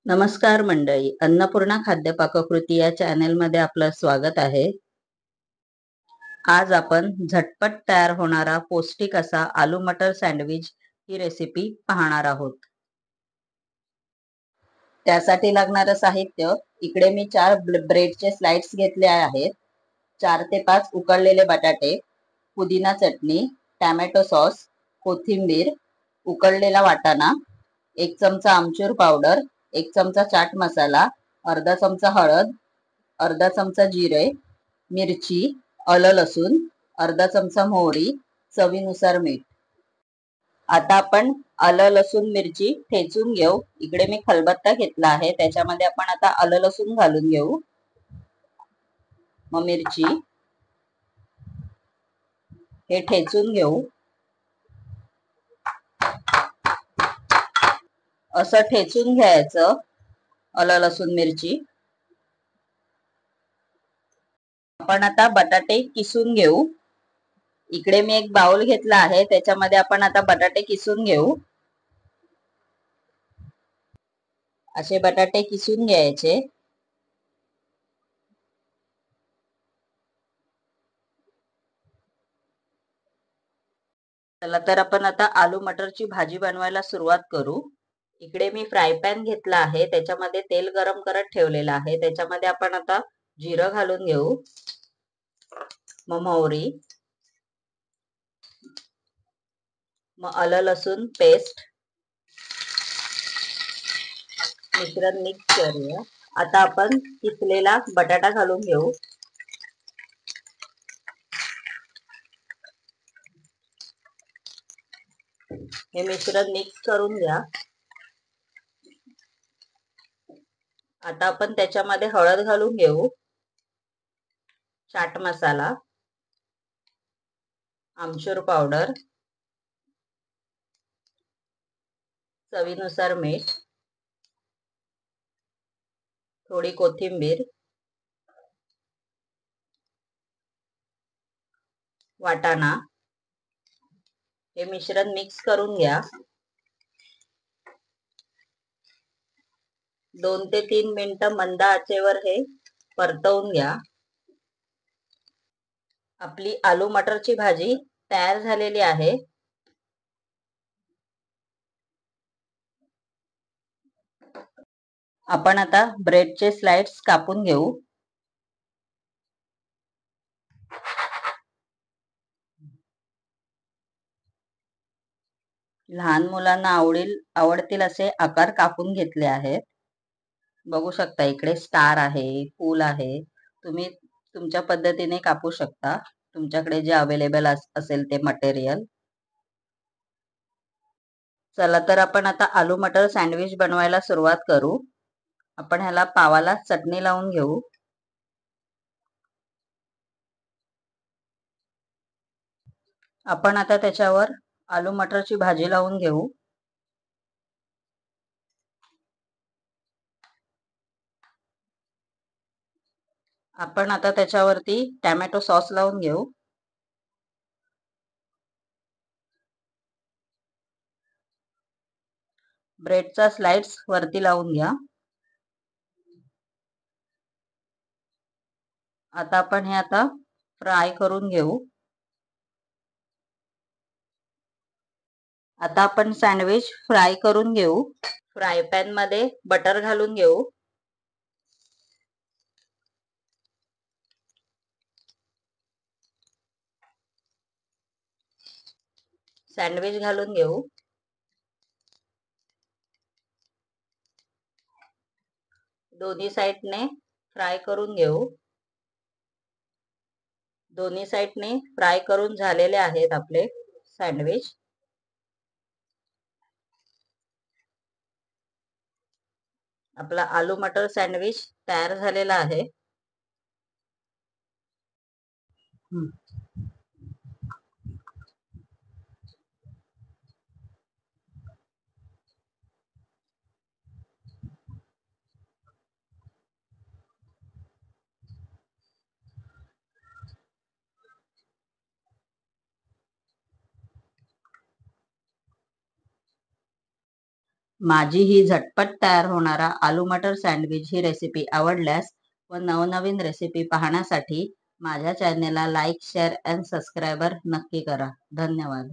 नमस्कार मंडळी, अन्नपूर्णा खाद्य पाककृती या चॅनेलमध्ये आपलं स्वागत आहे. आज आपण झटपट तयार होणारा पौष्टिक असा आलू मटर सँडविच ही रेसिपी पाहणार आहोत. त्यासाठी लागणारं साहित्य इकडे मी 4 ब्रेडचे स्लाइड्स घेतले आहेत. 4 ते 5 उकडलेले बटाटे, पुदिना चटणी, टोमॅटो सॉस, कोथिंबीर, उकडलेला वाटाणा, 1 चमचा आमचूर पावडर, 1 चमचा चाट मसाला, अर्धा चमचा हळद, अर्धा चमचा जिरे, मिरची, आलं लसूण, अर्धा चमचा मोहरी, चवीनुसार मीठ. आता आपण आलं लसूण मिरची ठेचून घेऊ. इकडे मी खलबत्ता घेतला आहे, त्याच्यामध्ये आपण आता आलं लसूण घालून घेऊ. मग मिरची हे ठेचून घेऊ. असं ठेचून घ्यायचं आलं लसूण मिरची. आपण आता बटाटे किसून घेऊ. इकडे मी एक बाउल घेतला आहे, त्याच्यामध्ये आपण आता बटाटे किसून घेऊ. असे बटाटे किसून घ्यायचे. चला तर आपण आता आलू मटरची भाजी बनवायला सुरुवात करू. इकडे मी फ्राय पॅन घेतला आहे, त्याच्यामध्ये तेल गरम करत ठेवलेलं आहे. त्याच्यामध्ये आपण आता जिरं घालून घेऊ, मग मोहरी, मग आलं लसूण पेस्ट, मिश्रण मिक्स करूया. आता आपण किसलेला बटाटा घालून घेऊ. हे मिश्रण मिक्स करून घ्या. आता आपण त्याच्यामध्ये हळद घालून घेऊ, चाट मसाला, आमचूर पावडर, चवीनुसार मीठ, थोडी कोथिंबीर, वाटाणा. हे मिश्रण मिक्स करून घ्या. 2 ते 3 मिनिटं मंद आचेवर हे परतवून घ्या. आपली आलू मटरची भाजी तयार झालेली आहे. आपण आता ब्रेडचे स्लाइड्स कापून घेऊ. लहान मुलांना आवडतील असे आकार कापून घेतले आहेत. बघू शकता इकडे स्टार आहे, फूल आहे. तुम्ही तुमच्या पद्धतीने कापू शकता, तुमच्याकडे जे अवेलेबल असेल ते मटेरियल. चला तर आपण आता आलू मटर सँडविच बनवायला सुरुवात करू. आपण ह्याला पावाला चटणी लावून घेऊ. आपण आता त्याच्यावर आलू मटरची भाजी लावून घेऊ. आपण आता त्याच्यावरती टोमॅटो सॉस लावून घेऊ. ब्रेडचा स्लाइड्स वरती लावून घ्या. आता आपण हे आता फ्राय करून घेऊ. आता आपण सँडविच फ्राय करून घेऊ. फ्राय पॅन मध्ये बटर घालून घेऊ. सँडविच घालून घेऊ. दोन्ही साइडने फ्राय करून घेऊ. दोन्ही साइडने फ्राय करून झालेले आहेत आपले सँडविच. आपला आलू मटर सँडविच तयार झालेला आहे. माझी ही झटपट तयार होणारा आलू मटर सँडविच ही रेसिपी आवडल्यास व नवनवीन रेसिपी पाहण्यासाठी माझ्या चॅनेलला लाईक शेअर अँड सबस्क्राईबर नक्की करा. धन्यवाद.